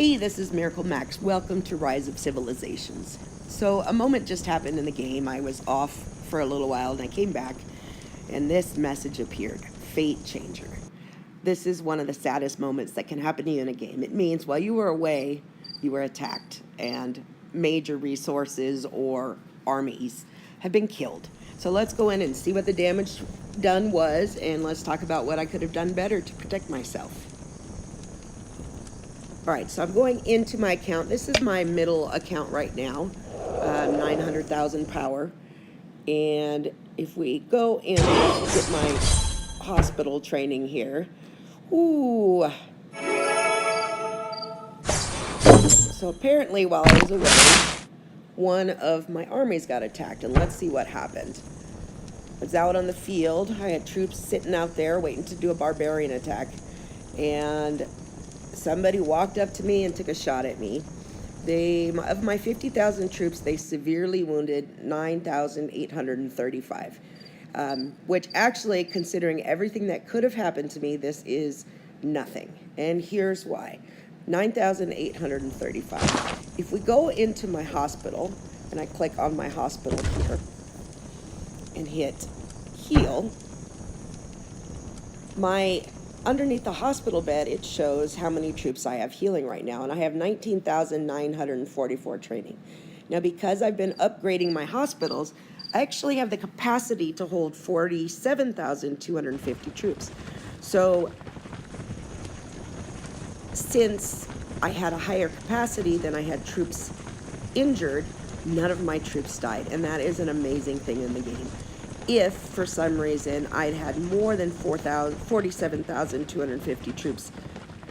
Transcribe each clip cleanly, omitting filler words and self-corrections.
Hey, this is Miracle Max. Welcome to Rise of Civilizations. So, a moment just happened in the game. I was off for a little while and I came back, and this message appeared: Fate Changer. This is one of the saddest moments that can happen to you in a game. It means while you were away, you were attacked, and major resources or armies have been killed. So, let's go in and see what the damage done was, and let's talk about what I could have done better to protect myself. All right, so I'm going into my account. This is my middle account right now, 900,000 power. And if we go and get my hospital training here, ooh. So apparently while I was away, one of my armies got attacked, and let's see what happened. I was out on the field. I had troops sitting out there waiting to do a barbarian attack, and somebody walked up to me and took a shot at me. Of my 50,000 troops, they severely wounded 9,835, which actually, considering everything that could have happened to me, this is nothing. And here's why. 9,835. If we go into my hospital, and I click on my hospital here, and hit heal, underneath the hospital bed, it shows how many troops I have healing right now, and I have 19,944 training. Now, because I've been upgrading my hospitals, I actually have the capacity to hold 47,250 troops. So, since I had a higher capacity than I had troops injured, none of my troops died, and that is an amazing thing in the game. If, for some reason, I'd had more than 47,250 troops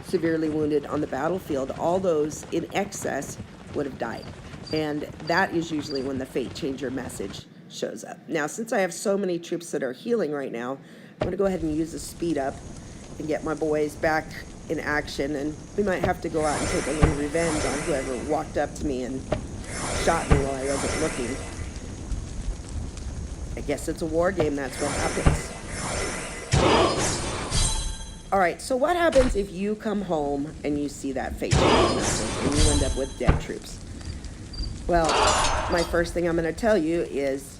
severely wounded on the battlefield, all those in excess would have died. And that is usually when the Fate Changer message shows up. Now, since I have so many troops that are healing right now, I'm going to go ahead and use the speed up and get my boys back in action. And we might have to go out and take a little revenge on whoever walked up to me and shot me while I wasn't looking. I guess it's a war game, that's what happens. All right, so what happens if you come home and you see that Fate Changer message and you end up with dead troops? Well, my first thing I'm going to tell you is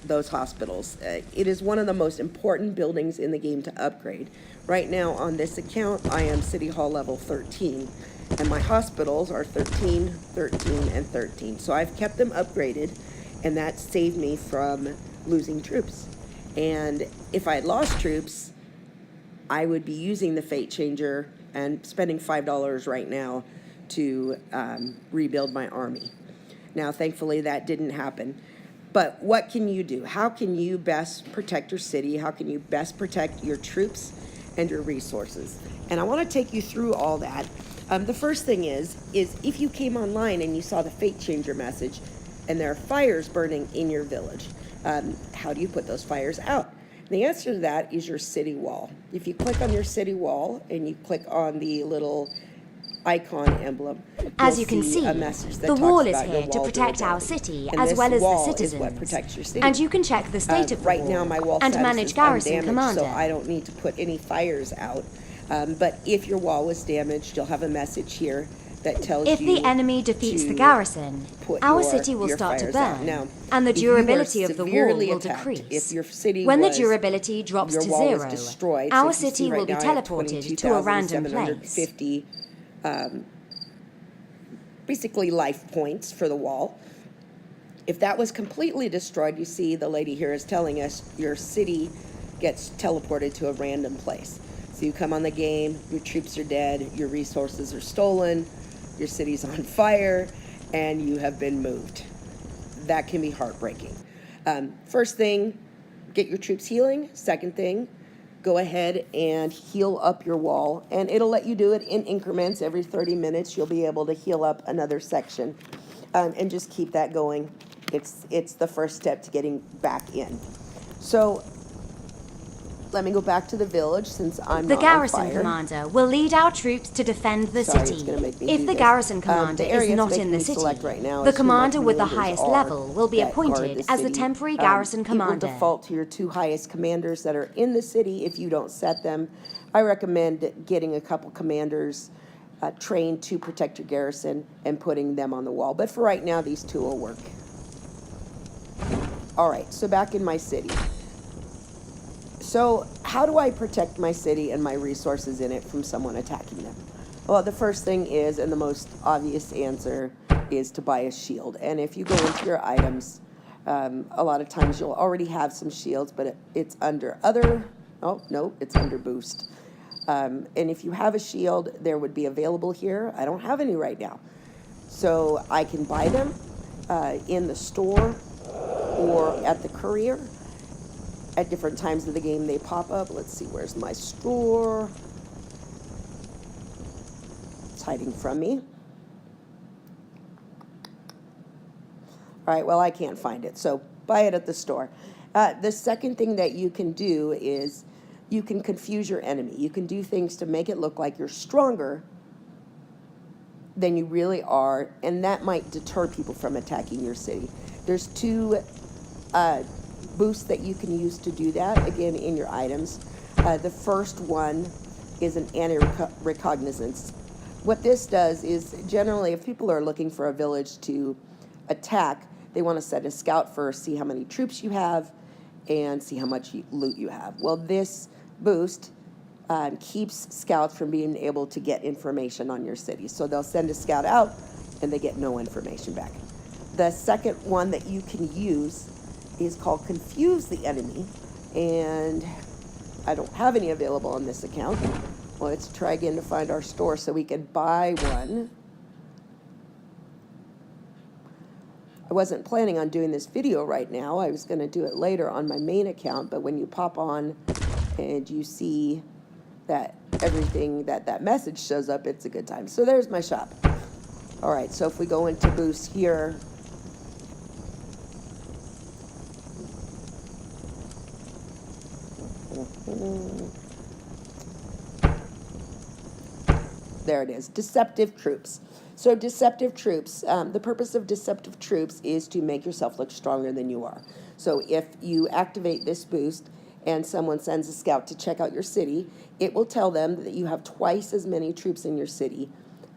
those hospitals. It is one of the most important buildings in the game to upgrade. Right now on this account, I am City Hall level 13, and my hospitals are 13, 13, and 13. So I've kept them upgraded, and that saved me from losing troops. And if I had lost troops, I would be using the Fate Changer and spending $5 right now to rebuild my army. Now, thankfully, that didn't happen. But what can you do? How can you best protect your city? How can you best protect your troops and your resources? And I want to take you through all that. The first thing is if you came online and you saw the Fate Changer message, and there are fires burning in your village, how do you put those fires out? And the answer to that is your city wall. If you click on your city wall and you click on the little icon emblem, as you can see, the wall is here to protect our city as well as the citizens. Is what protects your city. And you can check the state of the right wall now my wall and manage garrison commander. So I don't need to put any fires out. But if your wall was damaged, you'll have a message here that tells if the enemy defeats the garrison, our city will start to burn, now, and the durability of the wall will decrease. If your city when the durability drops to zero, destroyed, our city will be teleported to a random place. Basically life points for the wall. If that was completely destroyed, you see the lady here is telling us your city gets teleported to a random place. So you come on the game, your troops are dead, your resources are stolen, your city's on fire, and you have been moved. That can be heartbreaking. First thing, get your troops healing. Second thing, go ahead and heal up your wall, and it'll let you do it in increments. Every 30 minutes, you'll be able to heal up another section, and just keep that going. It's the first step to getting back in. So let me go back to the village since I'm the not garrison on fire. Commander will lead our troops to defend the city. If the garrison commander is not in the city, the commander with the highest level will be appointed as the temporary garrison commander. It will default to your two highest commanders that are in the city if you don't set them. I recommend getting a couple commanders trained to protect your garrison and putting them on the wall. But for right now, these two will work. All right, so back in my city. So how do I protect my city and my resources in it from someone attacking them? Well, the first thing is, and the most obvious answer, is to buy a shield. And if you go into your items, a lot of times you'll already have some shields, but it's under other, oh, no, it's under boost. And if you have a shield, there would be available here. I don't have any right now. So I can buy them in the store or at the courier. At different times of the game, they pop up. Let's see, where's my store? It's hiding from me. All right, well, I can't find it, so buy it at the store. The second thing that you can do is you can confuse your enemy. You can do things to make it look like you're stronger than you really are, and that might deter people from attacking your city. There's two boosts that you can use to do that, again, in your items. The first one is an anti-recognizance. What this does is, generally, if people are looking for a village to attack, they want to set a scout first, see how many troops you have, and see how much loot you have. Well, this boost keeps scouts from being able to get information on your city. So they'll send a scout out, and they get no information back. The second one that you can use is called Confuse the Enemy, and I don't have any available on this account. Well, let's try again to find our store so we can buy one. I wasn't planning on doing this video right now. I was going to do it later on my main account, but when you pop on and you see that everything, that message shows up, it's a good time. So there's my shop. All right, so if we go into boost here, there it is, Deceptive Troops. So Deceptive Troops, the purpose of Deceptive Troops is to make yourself look stronger than you are. So if you activate this boost and someone sends a scout to check out your city, it will tell them that you have twice as many troops in your city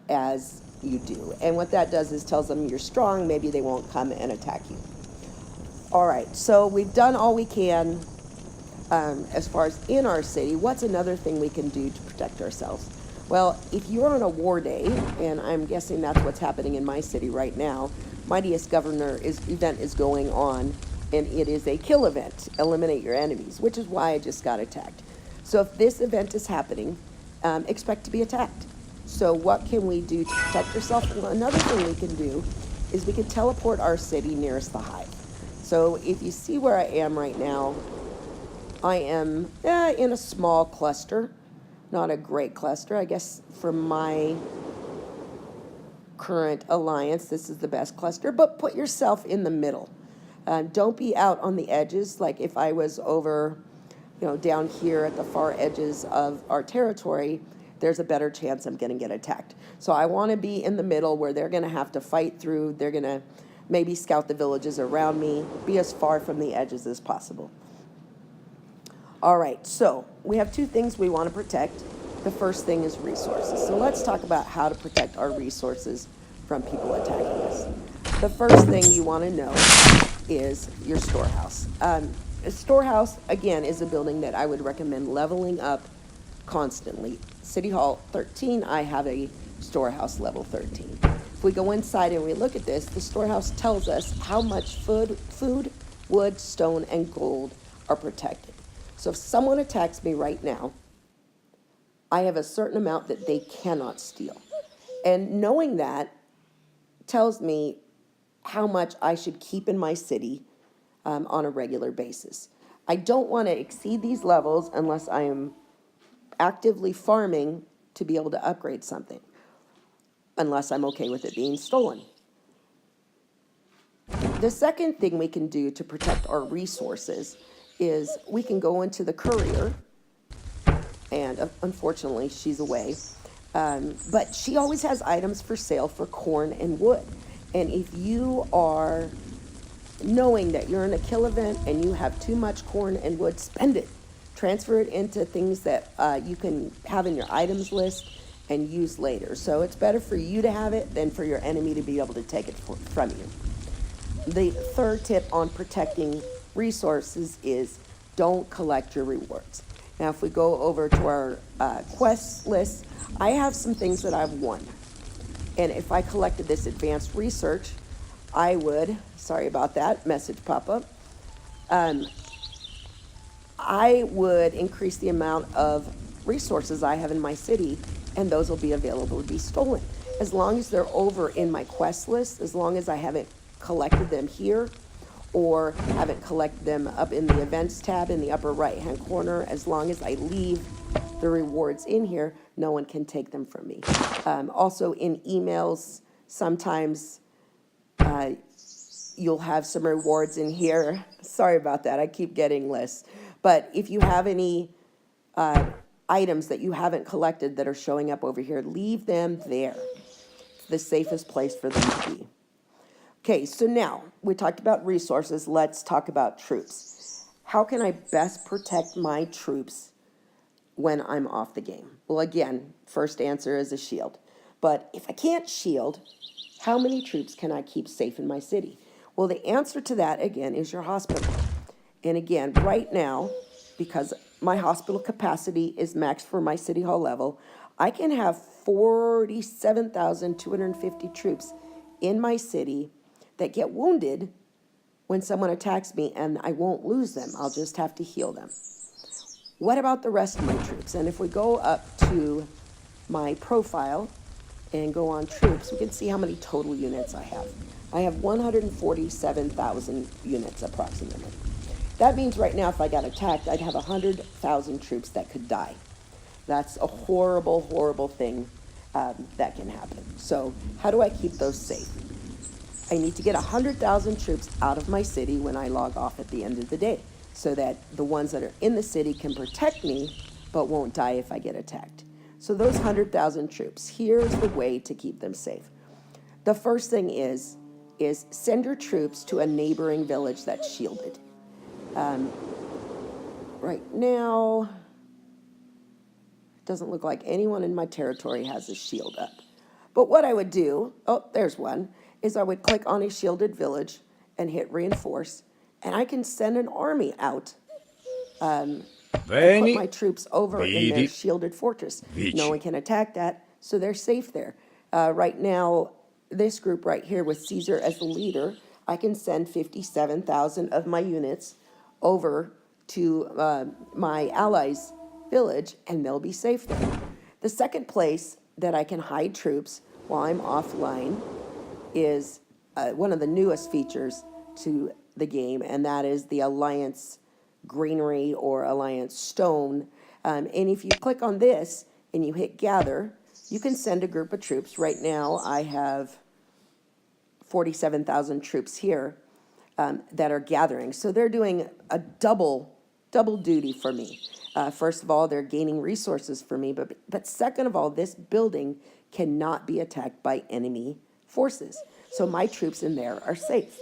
as you do. And what that does is tells them you're strong, maybe they won't come and attack you. All right, so we've done all we can as far as in our city. What's another thing we can do to protect ourselves? Well, if you're on a war day, and I'm guessing that's what's happening in my city right now, Mightiest Governor event is going on, and it is a kill event, eliminate your enemies, which is why I just got attacked. So if this event is happening, expect to be attacked. So what can we do to protect yourself? Well, another thing we can do is we can teleport our city nearest the hive. So if you see where I am right now, I am in a small cluster. Not a great cluster. I guess for my current alliance, this is the best cluster, but put yourself in the middle. Don't be out on the edges. Like if I was over, down here at the far edges of our territory, there's a better chance I'm going to get attacked. So I want to be in the middle where they're going to have to fight through. They're going to maybe scout the villages around me, be as far from the edges as possible. All right, so we have two things we want to protect. The first thing is resources. So let's talk about how to protect our resources from people attacking us. The first thing you want to know is your storehouse. A storehouse, again, is a building that I would recommend leveling up constantly. City Hall 13, I have a storehouse level 13. If we go inside and we look at this, the storehouse tells us how much food, wood, stone, and gold are protected. So if someone attacks me right now, I have a certain amount that they cannot steal. And knowing that tells me how much I should keep in my city on a regular basis. I don't want to exceed these levels unless I am actively farming to be able to upgrade something, unless I'm okay with it being stolen. The second thing we can do to protect our resources is we can go into the courier, and unfortunately she's away, but she always has items for sale for corn and wood. And if you are knowing that you're in a kill event and you have too much corn and wood, spend it. Transfer it into things that you can have in your items list and use later. So it's better for you to have it than for your enemy to be able to take it from you. The third tip on protecting resources is don't collect your rewards. Now, if we go over to our quest list, I have some things that I've won. And if I collected this advanced research, I would, sorry about that, message pop-up, I would increase the amount of resources I have in my city, and those will be available to be stolen. As long as they're over in my quest list, as long as I haven't collected them here, or haven't collected them up in the events tab in the upper right-hand corner, as long as I leave the rewards in here, no one can take them from me. Also in emails, sometimes you'll have some rewards in here. Sorry about that, I keep getting lists. But if you have any items that you haven't collected that are showing up over here, leave them there. It's the safest place for them to be. Okay, so now we talked about resources. Let's talk about troops. How can I best protect my troops when I'm off the game? Well, again, first answer is a shield. But if I can't shield, how many troops can I keep safe in my city? Well, the answer to that, again, is your hospital. And again, right now, because my hospital capacity is maxed for my city hall level, I can have 47,250 troops in my city that get wounded when someone attacks me, and I won't lose them. I'll just have to heal them. What about the rest of my troops? And if we go up to my profile and go on troops, we can see how many total units I have. I have 147,000 units approximately. That means right now if I got attacked, I'd have 100,000 troops that could die. That's a horrible, horrible thing that can happen. So how do I keep those safe? I need to get 100,000 troops out of my city when I log off at the end of the day, so that the ones that are in the city can protect me, but won't die if I get attacked. So those 100,000 troops, here's the way to keep them safe. The first thing is send your troops to a neighboring village that's shielded. Right now, it doesn't look like anyone in my territory has a shield up. But what I would do, oh, there's one, is I would click on a shielded village and hit reinforce, and I can send an army out and put my troops over in their shielded fortress. No one can attack that, so they're safe there. Right now, this group right here with Caesar as the leader, I can send 57,000 of my units over to my allies' village, and they'll be safe there. The second place that I can hide troops while I'm offline is one of the newest features to the game, and that is the Alliance Greenery or Alliance Stone. And if you click on this and you hit gather, you can send a group of troops. Right now I have 47,000 troops here that are gathering. So they're doing a double duty for me. First of all, they're gaining resources for me, but second of all, this building cannot be attacked by enemy forces. So my troops in there are safe.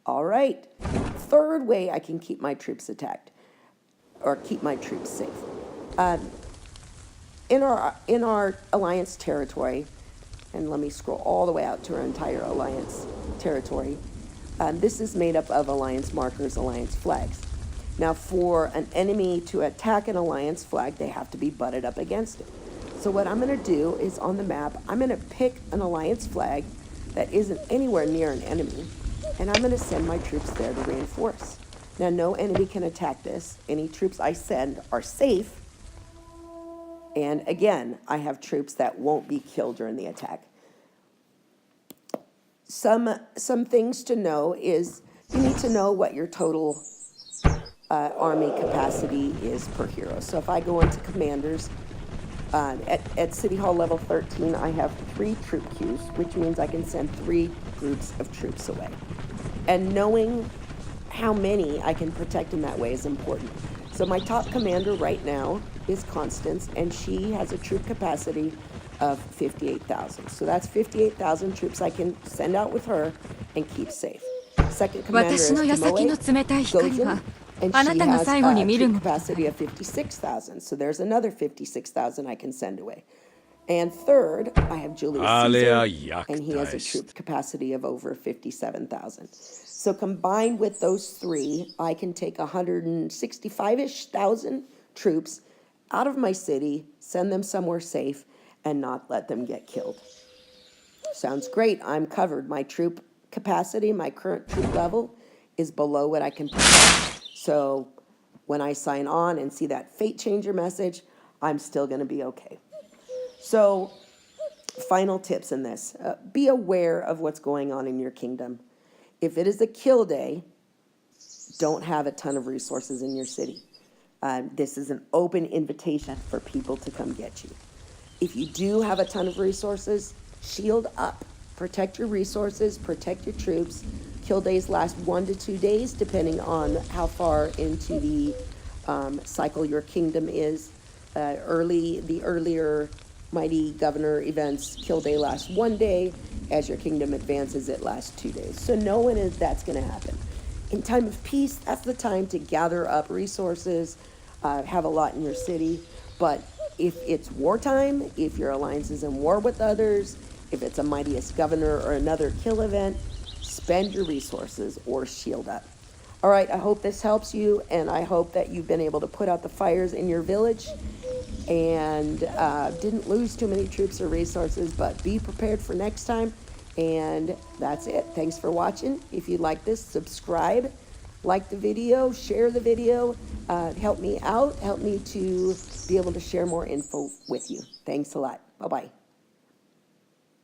All right. Third way I can keep my troops attacked or keep my troops safe. In our alliance territory, and let me scroll all the way out to our entire alliance territory, this is made up of alliance markers, alliance flags. Now, for an enemy to attack an alliance flag, they have to be butted up against it. So what I'm going to do is on the map, I'm going to pick an alliance flag that isn't anywhere near an enemy, and I'm going to send my troops there to reinforce. Now, no enemy can attack this. Any troops I send are safe. And again, I have troops that won't be killed during the attack. Some things to know is you need to know what your total army capacity is per hero. So if I go into commanders, at City Hall level 13, I have 3 troop queues, which means I can send 3 groups of troops away. And knowing how many I can protect in that way is important. So my top commander right now is Constance, and she has a troop capacity of 58,000. So that's 58,000 troops I can send out with her and keep safe. Second commander is Tomoe, and she has a troop capacity of 56,000. So there's another 56,000 I can send away. And third, I have Julius Alea Caesar, and he has a jactais. troop capacity of over 57,000. So combined with those three, I can take 165-ish thousand troops out of my city, send them somewhere safe, and not let them get killed. Sounds great. I'm covered. My troop capacity, my current troop level is below what I can protect. So when I sign on and see that fate changer message, I'm still going to be okay. So final tips in this. Be aware of what's going on in your kingdom. If it is a kill day, don't have a ton of resources in your city. This is an open invitation for people to come get you. If you do have a ton of resources, shield up. Protect your resources, protect your troops. Kill days last 1 to 2 days, depending on how far into the cycle your kingdom is. The earlier Mighty Governor events, kill day lasts 1 day. As your kingdom advances, it lasts 2 days. So no one is that's going to happen. In time of peace, that's the time to gather up resources, have a lot in your city. But if it's wartime, if your alliance is in war with others, if it's a Mightiest Governor or another kill event, spend your resources or shield up. All right, I hope this helps you, and I hope that you've been able to put out the fires in your village and didn't lose too many troops or resources, but be prepared for next time. And that's it. Thanks for watching. If you like this, subscribe, like the video, share the video. Help me out. Help me to be able to share more info with you. Thanks a lot. Bye-bye.